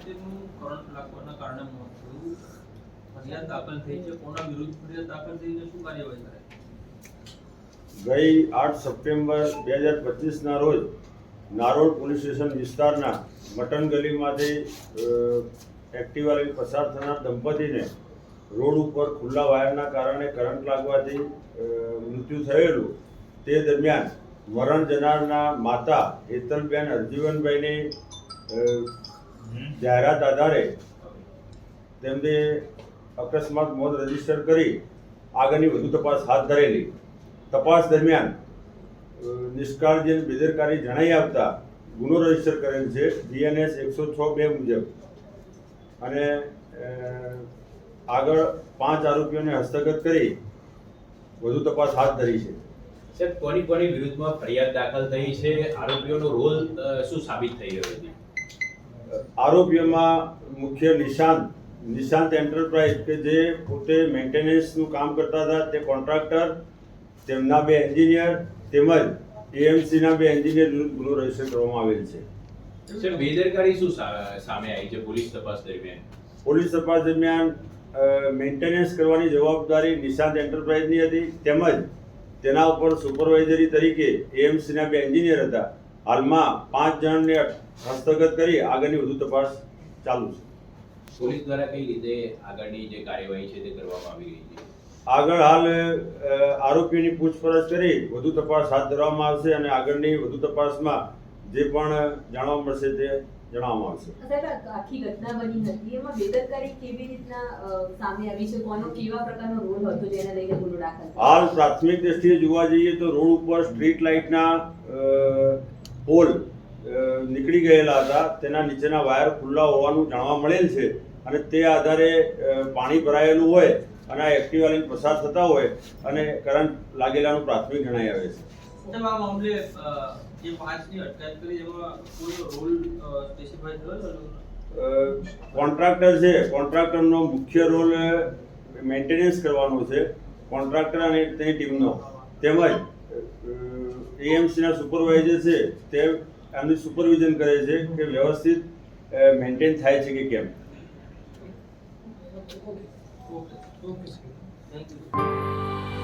વ્યક્તિનું કરંટ લાગવાના કારણે મોત થયું. ફરિયાદ દાખલ થઈ છે. કોના વિરુદ્ધ ફરિયાદ દાખલ થઈ છે, શું કાર્યવાહી કરાઈ? ગઈ 8 સપ્ટેમ્બર 2025ના રોજ નારોલ પોલીસ સ્ટેશન વિસ્તારના મટન ગલીમાંથી એક્ટિવા લઈને પસાર થનાર દંપતીને રોડ ઉપર ખુલ્લા વાયરના કારણે કરંટ લાગવાથી મૃત્યુ થયેલું. તે દરમિયાન મરણ જનારના માતા હેતલબેન હરજીવનભાઈની જાહેરાત આધારે તેમને અકસ્માત મોત રજીસ્ટર કરી આગળની વધુ તપાસ હાથ ધરેલી. તપાસ દરમિયાન નિષ્કાળજી અને બેદરકારી જણાઈ આવતા ગુનો રજીસ્ટર કરેલ છે BNS 106(2) મુજબ અને આગળ 5 આરોપીઓને હસ્તગત કરી વધુ તપાસ હાથ ધરી છે. સાહેબ, કોની વિરુદ્ધમાં ફરિયાદ દાખલ થઈ છે? આરોપીઓનો રોલ શું સાબિત થઈ રહ્યો છે? આરોપીઓમાં મુખ્ય નિશાંત એન્ટરપ્રાઇઝ કે જે પોતે મેન્ટેનન્સનું કામ કરતા હતા, તે કોન્ટ્રાક્ટર, તેમના 2 એન્જિનિયર તેમજ AMCના 2 એન્જિનિયર વિરુદ્ધ ગુનો રજીસ્ટર કરવામાં આવેલ છે. સાહેબ, બેદરકારી શું સામે આવી છે પોલીસ તપાસ દરમિયાન? પોલીસ તપાસ દરમિયાન મેન્ટેનન્સ કરવાની જવાબદારી નિશાંત એન્ટરપ્રાઇઝની હતી તેમજ તેના ઉપર સુપરવાઇઝરી તરીકે AMCના 2 એન્જિનિયર હતા. હાલમાં 5 જણને હસ્તગત કરી આગળની વધુ તપાસ ચાલુ છે. પોલીસ દ્વારા કઈ રીતે આગળની જે કાર્યવાહી છે તે કરવામાં આવી રહી છે? આગળ હાલ આરોપીની પૂછપરછ કરી વધુ તપાસ હાથ ધરવામાં આવશે અને આગળની વધુ તપાસમાં જે પણ જાણવા મળશે તે જણાવવામાં આવશે. સાહેબ, આખી ઘટના બની હતી, એમાં બેદરકારી કેવી રીતના સામે આવી છે? કોનો કેવા પ્રકારનો રોલ હતો જેને લઈને ગુનો દાખલ થયો? હાલ પ્રાથમિક દ્રષ્ટિએ જોવા જઈએ તો રોડ ઉપર સ્ટ્રીટ લાઇટના પોલ નીકળી ગયેલા હતા. તેના નીચેના વાયર ખુલ્લા હોવાનું જાણવા મળેલ છે અને તે આધારે પાણી ભરાયેલું હોય અને આ એક્ટિવા લઈને પસાર થતા હોય અને કરંટ લાગેલાનું પ્રાથમિક જણાઈ આવે છે. સાહેબ, આ મામલે જે 5ની અટકાયત કરી એમાં કોઈ રોલ સ્પેસિફાઈ થયો? કોન્ટ્રાક્ટર છે, કોન્ટ્રાક્ટરનો મુખ્ય રોલ મેન્ટેનન્સ કરવાનો છે, કોન્ટ્રાક્ટર અને તેની ટીમનો, તેમજ AMCના સુપરવાઇઝર છે તે એમની સુપરવિઝન કરે છે કે વ્યવસ્થિત મેન્ટેન થાય છે કે કેમ. Okay, thank you.